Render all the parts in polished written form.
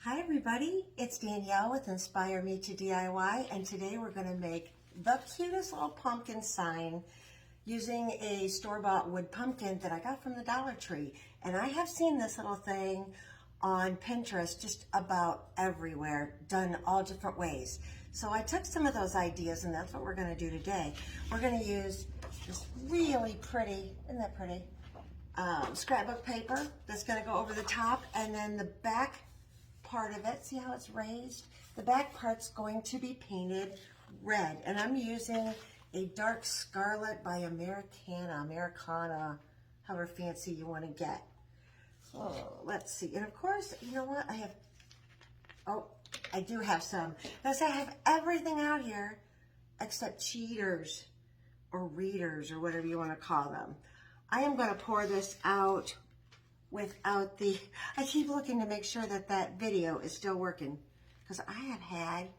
Hi everybody, it's Danielle with Inspire Me to DIY, and today we're going to make the cutest little pumpkin sign using a store-bought wood pumpkin that I got from the Dollar Tree. And I have seen this little thing on Pinterest just about everywhere, done all different ways. So I took some of those ideas, and that's what we're going to do today. We're going to use this really pretty, isn't that pretty, scrapbook paper that's going to go over the top, and then the back part of it, see how it's raised? The back part's going to be painted red, and I'm using a dark scarlet by Americana, however fancy you want to get. Oh, let's see. And of course, you know what? I do have some. Because I have everything out here except cheaters or readers or whatever you want to call them. I am going to pour this out without the, I keep looking to make sure that that video is still working, because I have had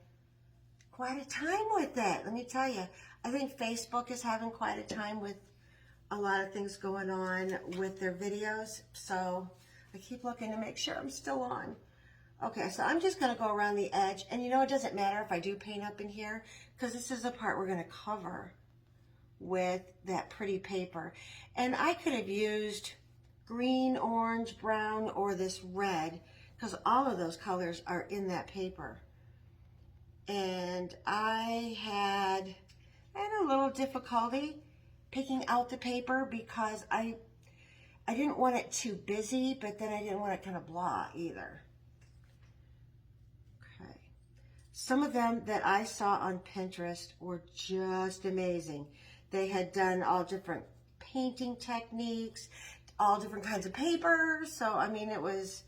quite a time with that. Let me tell you, I think Facebook is having quite a time with a lot of things going on with their videos, so I keep looking to make sure I'm still on. Okay, so I'm just going to go around the edge, and you know, it doesn't matter if I do paint up in here, because this is the part we're going to cover with that pretty paper. And I could have used green, orange, brown, or this red, because all of those colors are in that paper. And I had a little difficulty picking out the paper because I didn't want it too busy, but then I didn't want it kind of blah either. Okay. Some of them that I saw on Pinterest were just amazing. They had done all different painting techniques, all different kinds of papers. So, I mean, it was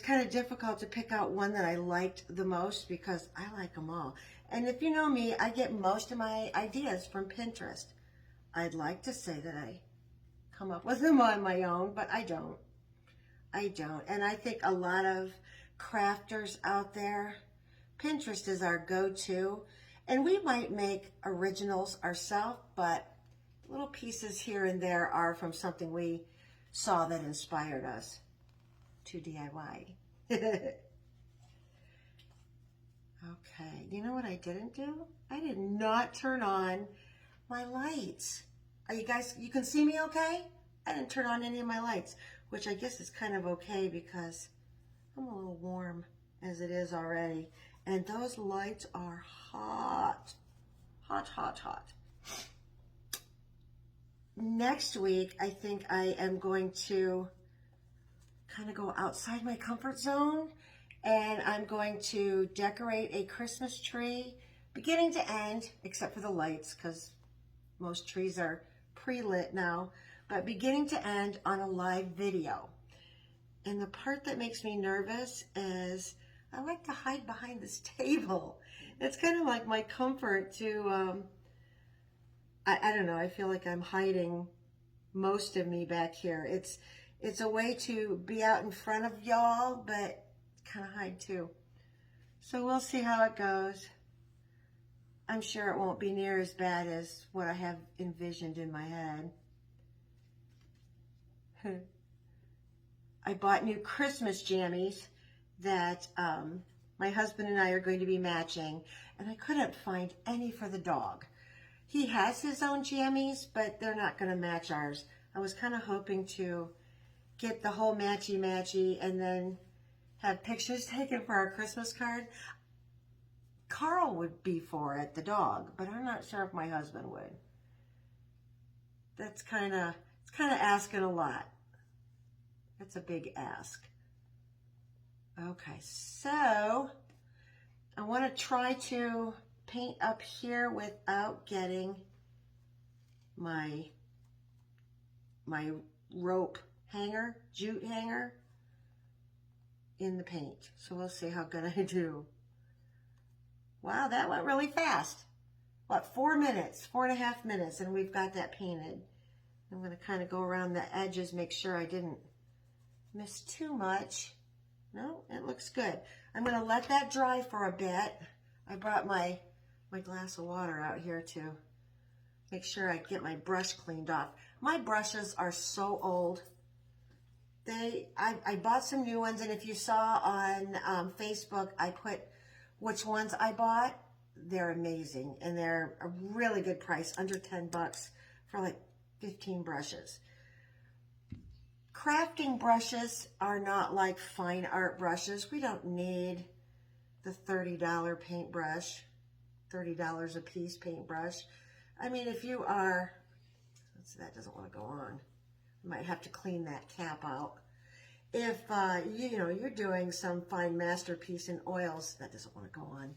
kind of difficult to pick out one that I liked the most, because I like them all. And if you know me, I get most of my ideas from Pinterest. I'd like to say that I come up with them on my own, but I don't. And I think a lot of crafters out there, Pinterest is our go-to. And we might make originals ourselves, but little pieces here and there are from something we saw that inspired us to DIY. Okay, you know what I didn't do? I did not turn on my lights. Are you guys, you can see me okay? I didn't turn on any of my lights, which I guess is kind of okay because I'm a little warm as it is already. And those lights are hot, hot, hot, hot. Next week, I think I am going to kind of go outside my comfort zone, and I'm going to decorate a Christmas tree beginning to end, except for the lights, because most trees are pre-lit now, but beginning to end on a live video. And the part that makes me nervous is I like to hide behind this table. It's kind of like my comfort to, I don't know, I feel like I'm hiding most of me back here. It's a way to be out in front of y'all, but kind of hide too. So we'll see how it goes. I'm sure it won't be near as bad as what I have envisioned in my head. I bought new Christmas jammies that my husband and I are going to be matching, and I couldn't find any for the dog. He has his own jammies, but they're not going to match ours. I was kind of hoping to get the whole matchy-matchy and then have pictures taken for our Christmas card. Carl would be for it, the dog, but I'm not sure if my husband would. It's kind of asking a lot. That's a big ask. Okay, so I want to try to paint up here without getting my rope hanger, jute hanger, in the paint. So we'll see how good I do. Wow, that went really fast. What, 4 minutes, 4.5 minutes, and we've got that painted. I'm going to kind of go around the edges, make sure I didn't miss too much. No, it looks good. I'm going to let that dry for a bit. I brought my glass of water out here to make sure I get my brush cleaned off. My brushes are so old. I bought some new ones, and if you saw on Facebook, I put which ones I bought. They're amazing, and they're a really good price, under 10 bucks for like 15 brushes. Crafting brushes are not like fine art brushes. We don't need the $30 paintbrush, $30 a piece paintbrush. I mean, if you are, that doesn't want to go on. You might have to clean that cap out. If you know you're doing some fine masterpiece in oils, that doesn't want to go on,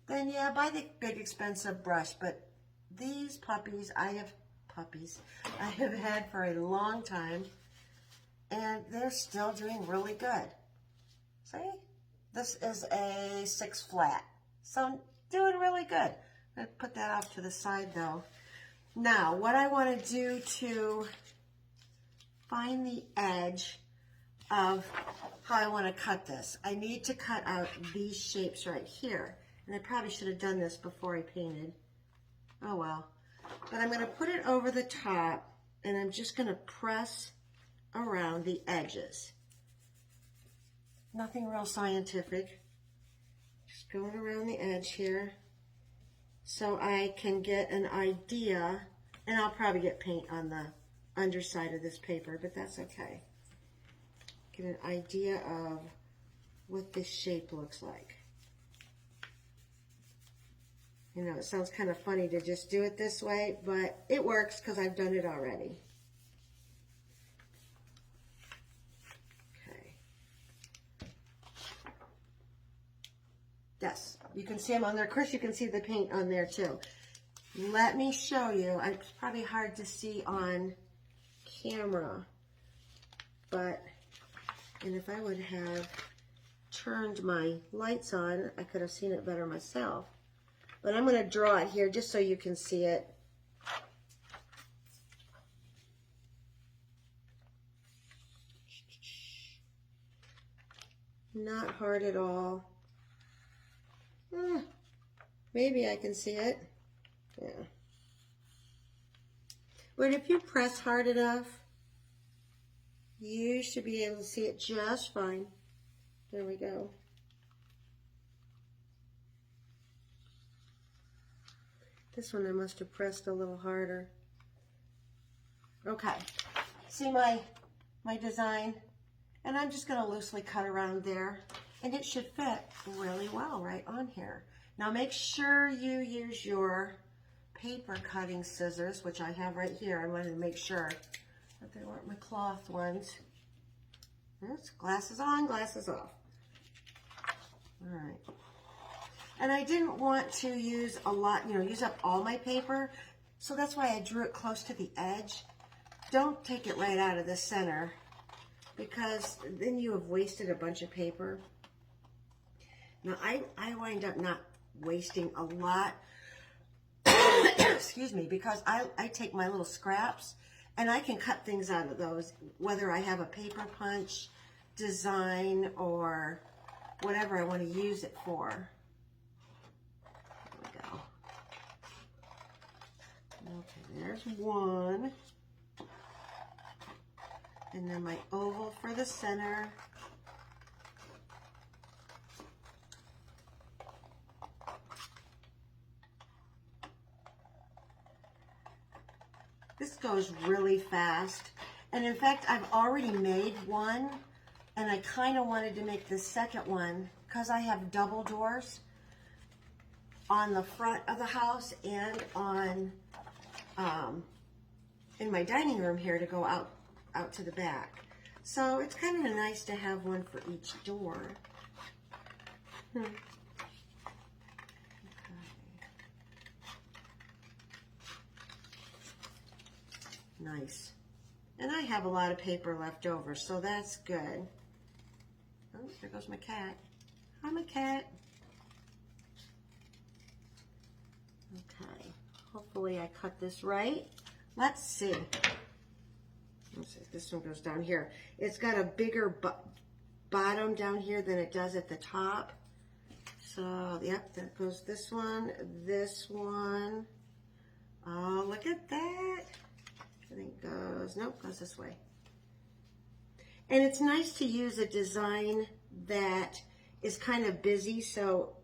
then yeah, buy the big expensive brush. But these puppies, I have had for a long time, and they're still doing really good. See, this is a 6 flat, so doing really good. I'm gonna put that off to the side though. Now, what I want to do to find the edge of how I want to cut this, I need to cut out these shapes right here. And I probably should have done this before I painted. Oh well. But I'm going to put it over the top, and I'm just going to press around the edges. Nothing real scientific. Just going around the edge here so I can get an idea, and I'll probably get paint on the underside of this paper, but that's okay. Get an idea of what this shape looks like. You know, it sounds kind of funny to just do it this way, but it works because I've done it already. Okay. Yes, you can see them on there. Of course, you can see the paint on there too. Let me show you. It's probably hard to see on camera, but, and if I would have turned my lights on, I could have seen it better myself. But I'm going to draw it here just so you can see it. Not hard at all. Maybe I can see it. Yeah. But if you press hard enough, you should be able to see it just fine. There we go. This one I must have pressed a little harder. Okay, see my design? And I'm just gonna loosely cut around there, and it should fit really well right on here. Now make sure you use your paper cutting scissors, which I have right here. I wanted to make sure that they weren't my cloth ones. There's glasses on, glasses off. All right. And I didn't want to use a lot, you know, use up all my paper, so that's why I drew it close to the edge. Don't take it right out of the center, because then you have wasted a bunch of paper. Now, I wind up not wasting a lot, excuse me, because I take my little scraps, and I can cut things out of those, whether I have a paper punch, design, or whatever I want to use it for. Okay, there's one. And then my oval for the center. This goes really fast. And in fact, I've already made one, and I kind of wanted to make the second one because I have double doors on the front of the house and on in my dining room here to go out to the back. So it's kind of nice to have one for each door. Okay. Nice. And I have a lot of paper left over, so that's good. Oh, there goes my cat. Hi, my cat. Okay. Hopefully I cut this right. Let's see. Let's see. This one goes down here. It's got a bigger bottom down here than it does at the top. So, yep, that goes this one, this one. Oh, look at that. I think goes, nope, goes this way. And it's nice to use a design that is kind of busy, so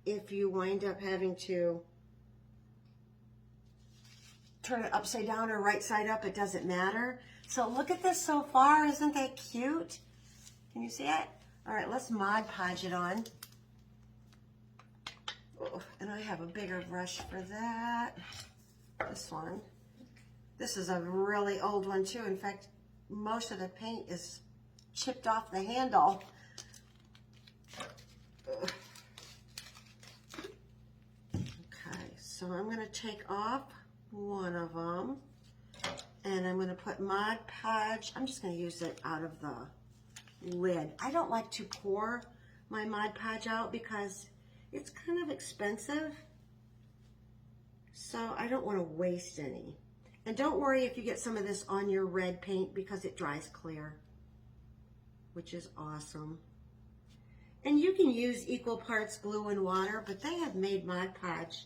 if you wind up having to turn it upside down or right side up, it doesn't matter. So look at this so far. Isn't that cute? Can you see it? All right, let's Mod Podge it on. Oh, and I have a bigger brush for that. This one. This is a really old one too. In fact, most of the paint is chipped off the handle. Ugh. Okay, so I'm going to take off one of them, and I'm going to put Mod Podge. I'm just going to use it out of the lid. I don't like to pour my Mod Podge out because it's kind of expensive, so I don't want to waste any. And don't worry if you get some of this on your red paint because it dries clear, which is awesome. And you can use equal parts glue and water, but they have made Mod Podge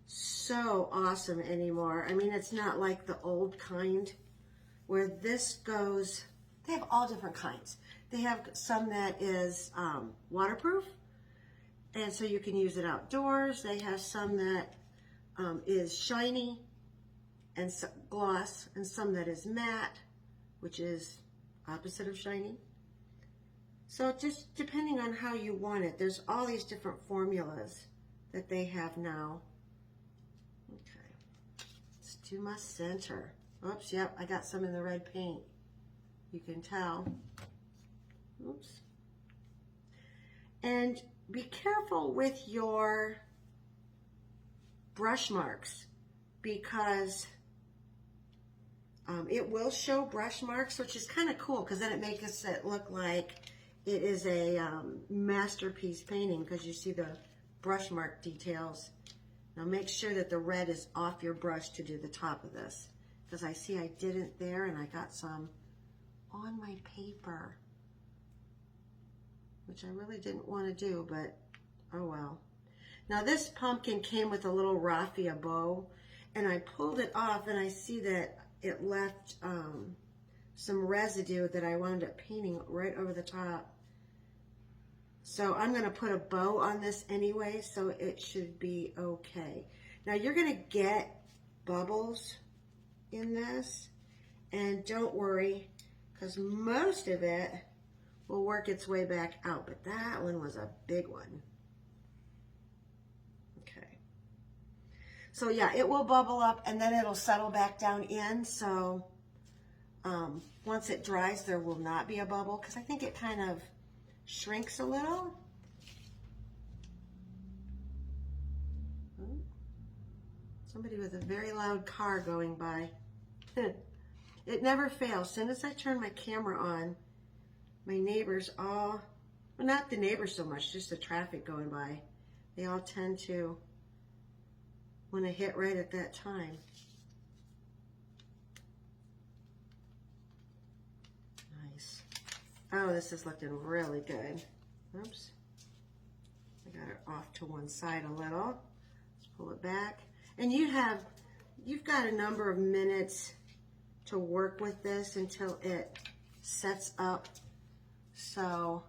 so awesome anymore. I mean, it's not like the old kind where this goes. They have all different kinds. They have some that is waterproof, and so you can use it outdoors. They have some that is shiny and gloss, and some that is matte, which is opposite of shiny. So just depending on how you want it, there's all these different formulas that they have now. Okay, let's do my center. Oops, yep, I got some in the red paint. You can tell. Oops. And be careful with your brush marks because it will show brush marks, which is kind of cool because then it makes it look like it is a masterpiece painting because you see the brush mark details. Now make sure that the red is off your brush to do the top of this because I see I didn't there and I got some on my paper, which I really didn't want to do, but oh well. Now this pumpkin came with a little raffia bow, and I pulled it off and I see that it left some residue that I wound up painting right over the top. So I'm going to put a bow on this anyway, so it should be okay. Now you're going to get bubbles in this, and don't worry, because most of it will work its way back out, but that one was a big one. Okay. So yeah, it will bubble up and then it'll settle back down in, so once it dries, there will not be a bubble, because I think it kind of shrinks a little. Somebody with a very loud car going by. It never fails. As soon as I turn my camera on, my neighbors all, well, not the neighbors so much, just the traffic going by, they all tend to want to hit right at that time. Nice. Oh, this is looking really good. Oops. I got it off to one side a little. Let's pull it back. And you've got a number of minutes to work with this until it sets up. So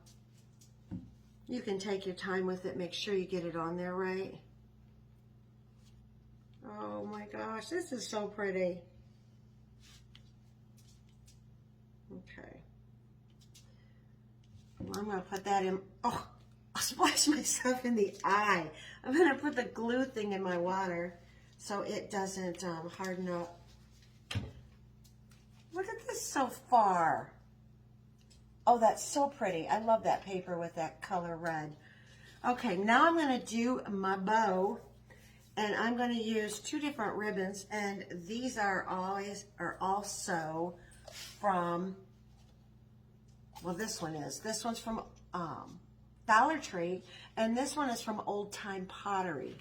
you can take your time with it, make sure you get it on there right. Oh my gosh, this is so pretty. Okay. Well, I'm gonna put that in, oh, I'll splash myself in the eye. I'm gonna put the glue thing in my water so it doesn't harden up. Look at this so far. Oh, that's so pretty. I love that paper with that color red. Okay, now I'm going to do my bow, and I'm going to use two different ribbons, and these are also from, well, this one's from Dollar Tree, and this one is from Old Time Pottery.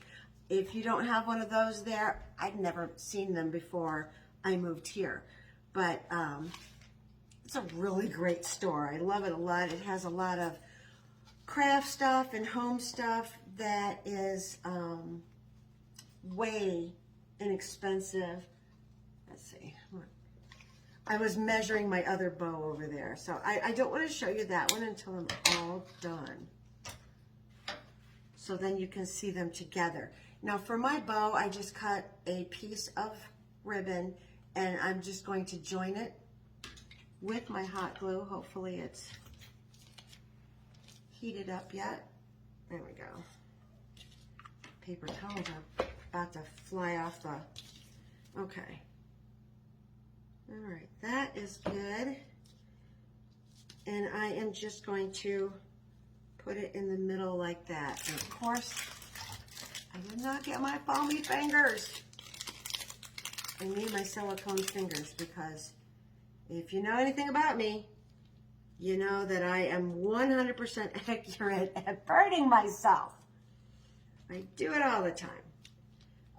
If you don't have one of those there, I'd never seen them before I moved here, but it's a really great store. I love it a lot. It has a lot of craft stuff and home stuff that is way inexpensive. Let's see. I was measuring my other bow over there. So I don't want to show you that one until I'm all done. So then you can see them together. Now for my bow, I just cut a piece of ribbon and I'm just going to join it with my hot glue. Hopefully it's heated up yet. There we go. Paper towels are about to fly off the, okay. All right, that is good. And I am just going to put it in the middle like that. And of course, I did not get my foamy fingers. I need my silicone fingers because if you know anything about me, you know that I am 100% accurate at burning myself. I do it all the time.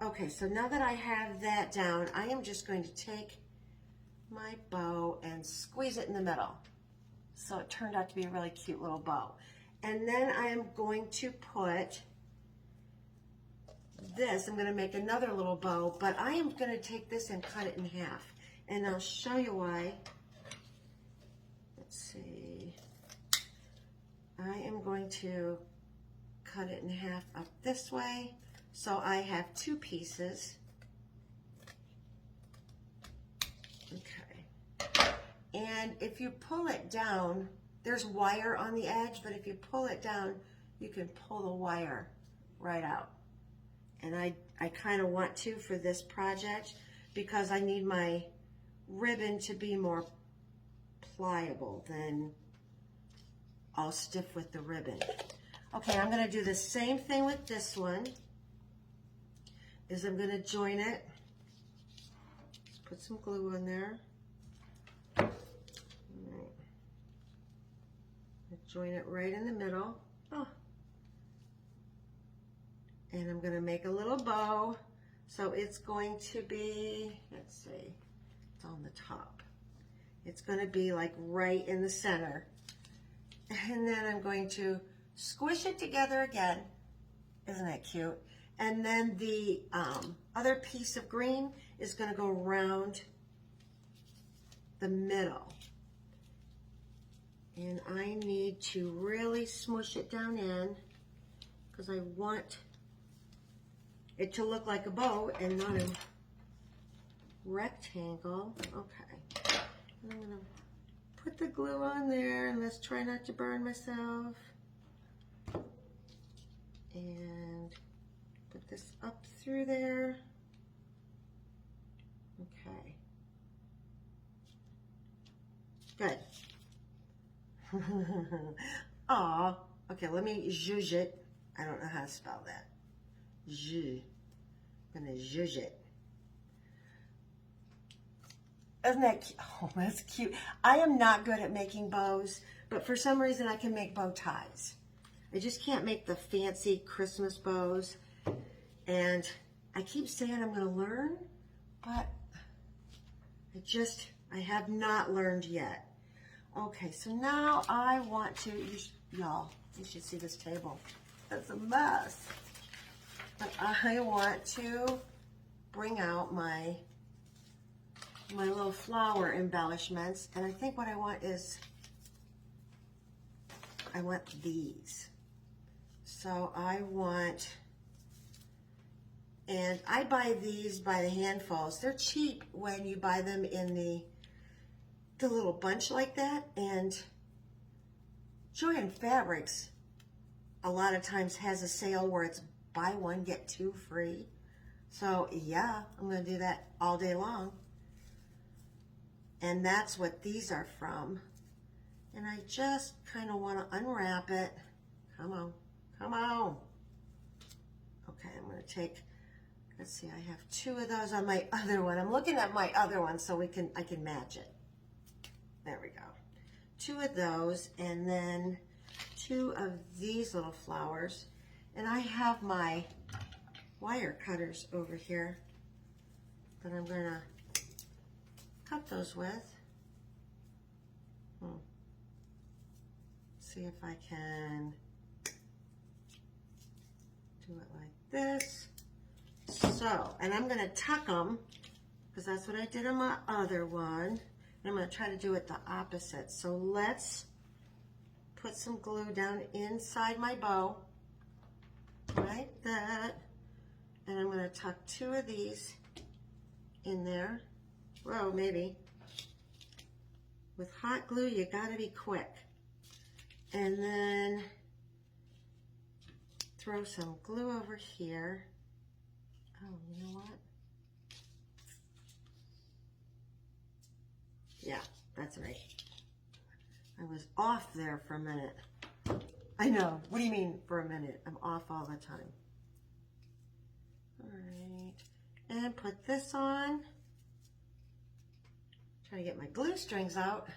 Okay, so now that I have that down, I am just going to take my bow and squeeze it in the middle. So it turned out to be a really cute little bow. And then I am going to put this, I'm going to make another little bow, but I am going to take this and cut it in half. And I'll show you why. Let's see. I am going to cut it in half up this way. So I have two pieces. Okay. And if you pull it down, there's wire on the edge, but if you pull it down, you can pull the wire right out. And I kind of want to for this project because I need my ribbon to be more pliable than all stiff with the ribbon. Okay, I'm going to do the same thing with this one. I'm going to join it. Just put some glue in there. Right. Join it right in the middle. Oh. And I'm going to make a little bow. So it's going to be, let's see, it's on the top. It's going to be like right in the center. And then I'm going to squish it together again. Isn't that cute? And then the other piece of green is going to go around the middle. And I need to really smush it down in because I want it to look like a bow and not a rectangle. Okay. And I'm going to put the glue on there and let's try not to burn myself. And put this up through there. Okay. Good. Aw. Okay, let me zhuzh it. I don't know how to spell that. Zhuzh. I'm gonna zhuzh it. Isn't that cute? Oh, that's cute. I am not good at making bows, but for some reason I can make bow ties. I just can't make the fancy Christmas bows. And I keep saying I'm going to learn, but I have not learned yet. Okay, so now I want to, y'all, you should see this table. It's a mess. But I want to bring out my little flower embellishments. And I think what I want is, I want these. So I want, and I buy these by the handfuls. They're cheap when you buy them in the little bunch like that. And Joann Fabrics a lot of times has a sale where it's buy one, get two free. So yeah, I'm gonna do that all day long. And that's what these are from. And I just kind of want to unwrap it. Come on, come on. Okay, I'm gonna take, let's see, I have two of those on my other one. I'm looking at my other one so I can match it. There we go. Two of those, and then two of these little flowers. And I have my wire cutters over here that I'm gonna cut those with. See if I can do it like this. So, and I'm gonna tuck them because that's what I did on my other one. I'm going to try to do it the opposite. So let's put some glue down inside my bow, like that. And I'm going to tuck 2 of these in there. Well, maybe. With hot glue, you got to be quick. And then throw some glue over here. Oh, you know what? Yeah, that's right. I was off there for a minute. I know. What do you mean for a minute? I'm off all the time. All right. And put this on. Try to get my glue strings out.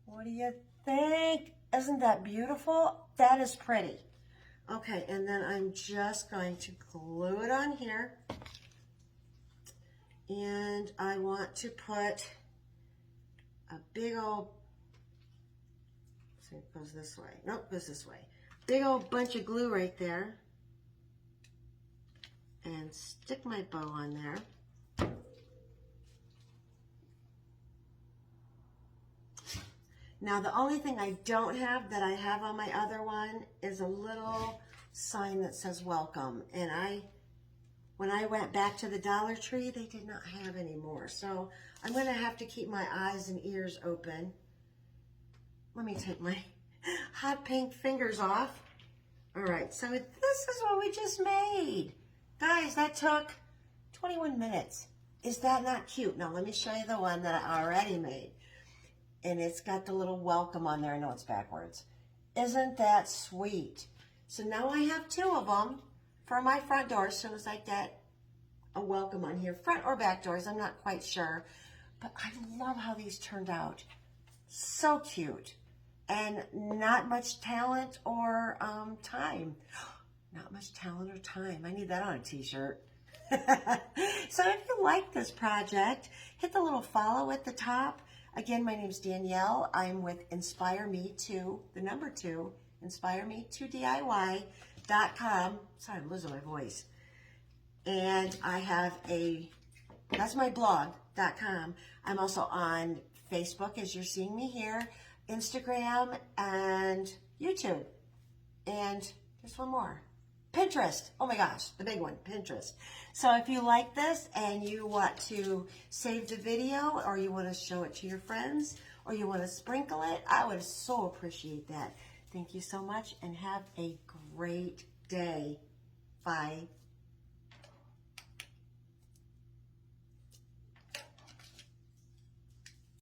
What do you think? Isn't that beautiful? That is pretty. Okay, and then I'm just going to glue it on here. And I want to put a big old, so it goes this way. Nope, it goes this way. Big old bunch of glue right there. And stick my bow on there. Now the only thing I don't have that I have on my other one is a little sign that says welcome. And when I went back to the Dollar Tree, they did not have any more. So I'm going to have to keep my eyes and ears open. Let me take my hot pink fingers off. All right, so this is what we just made. Guys, that took 21 minutes. Is that not cute? Now let me show you the one that I already made. And it's got the little welcome on there. I know it's backwards. Isn't that sweet? So now I have 2 of them for my front door as soon as I get a welcome on here. Front or back doors, I'm not quite sure. But I love how these turned out. So cute. And not much talent or time. Not much talent or time. I need that on a t-shirt. So if you like this project, hit the little follow at the top. Again, my name is Danielle. I'm with Inspire Me To, the number 2, InspireMe2DIY.com. Sorry, I'm losing my voice. And I have that's my blog.com. I'm also on Facebook, as you're seeing me here, Instagram, and YouTube. And there's one more. Pinterest. Oh my gosh, the big one, Pinterest. So if you like this and you want to save the video, or you want to show it to your friends, or you want to sprinkle it, I would so appreciate that. Thank you so much and have a great day. Bye.